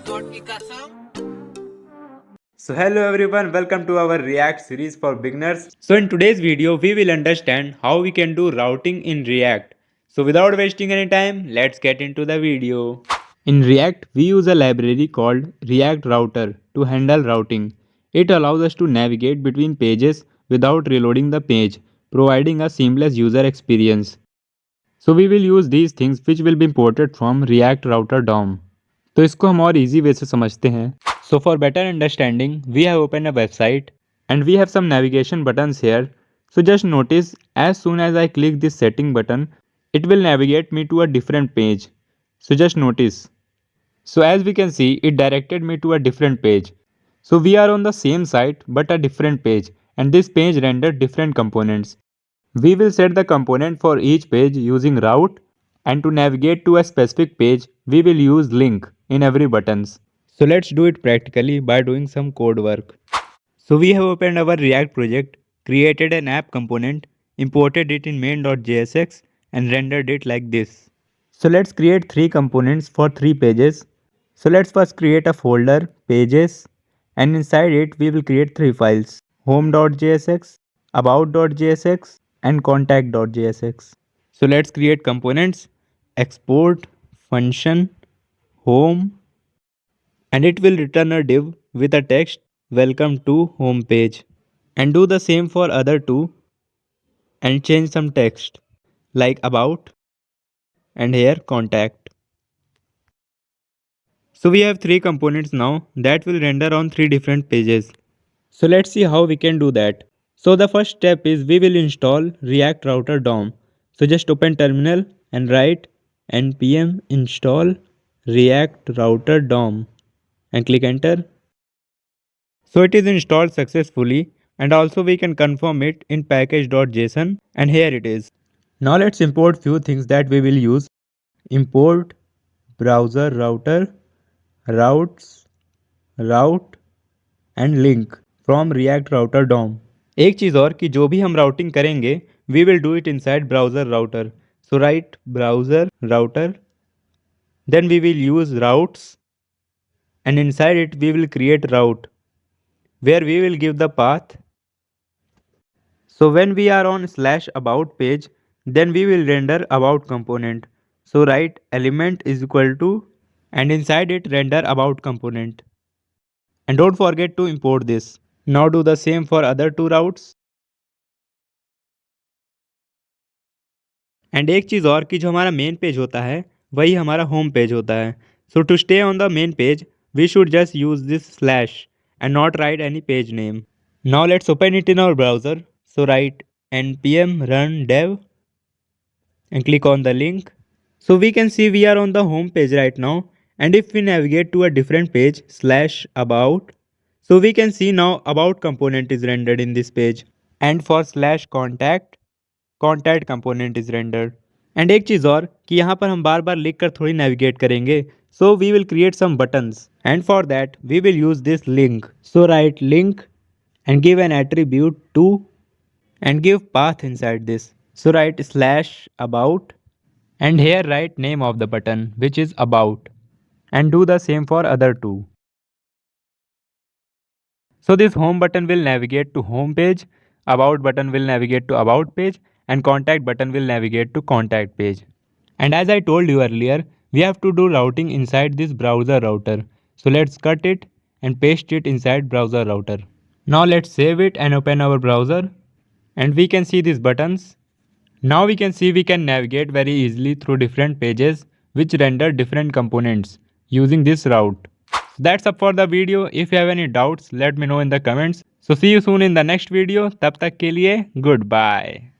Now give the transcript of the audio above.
God की कसम. So hello everyone, welcome to our React series for beginners. So in today's video, we will understand how we can do routing in React. So without wasting any time, let's get into the video. In React, we use a library called ReactRouter to handle routing. It allows us to navigate between pages without reloading the page, providing a seamless user experience. So we will use these things which will be imported from React Router DOM. तो इसको हम और easy way से समझते हैं. So for better understanding, we have opened a website and we have some navigation buttons here. So just notice as soon as I click this setting button, it will navigate me to a different page. So just notice. So as we can see, it directed me to a different page. So we are on the same site but a different page, and this page rendered different components. We will set the component for each page using route, and to navigate to a specific page, we will use link in every buttons. So let's do it practically by doing some code work. So we have opened our React project, created an app component, imported it in main.jsx and rendered it like this. So let's create 3 components for 3 pages. So let's first create a folder, pages, and inside it we will create 3 files, home.jsx, about.jsx, and contact.jsx. So let's create components, export, function, home, and it will return a div with a text welcome to home page. And do the same for other two and change some text like about and here contact. So we have 3 components now that will render on 3 different pages. So let's see how we can do that. So the first step is we will install React Router DOM. So just open terminal and write npm install React Router DOM and click enter. So it is installed successfully, and also we can confirm it in package.json, and here it is. Now let's import few things that we will use. Import browser router, routes, route and link from React Router DOM. एक चीज़ और कि जो भी हम routing करेंगे we will do it inside browser router. So write browser router, then we will use routes, and inside it we will create route where we will give the path. So when we are on /about page, then we will render about component. So write element is equal to, and inside it render about component. And don't forget to import this. Now do the same for other two routes. And एक चीज़ और कि जो हमारा main page होता है वही हमारा home page होता है. So to stay on the main page we should just use this slash and not write any page name. Now let's open it in our browser. So write npm run dev and click on the link. So we can see we are on the home page right now, and if we navigate to a different page /about, so we can see now about component is rendered in this page, and for /contact, contact component is rendered. And एक चीज़ और कि यहाँ पर हम बार बार लिख कर थोड़ी navigate करेंगे. So we will create some buttons, and for that we will use this link. So write link and give an attribute to and give path inside this. So write /about and here write name of the button which is about, and do the same for other two. So this home button will navigate to home page, about button will navigate to about page, and contact button will navigate to contact page. And as I told you earlier, we have to do routing inside this browser router. So let's cut it and paste it inside browser router. Now let's save it and open our browser, and we can see these buttons. Now we can see we can navigate very easily through different pages which render different components using this route. That's up for the video. If you have any doubts, let me know in the comments. So see you soon in the next video. तब तक के लिए goodbye.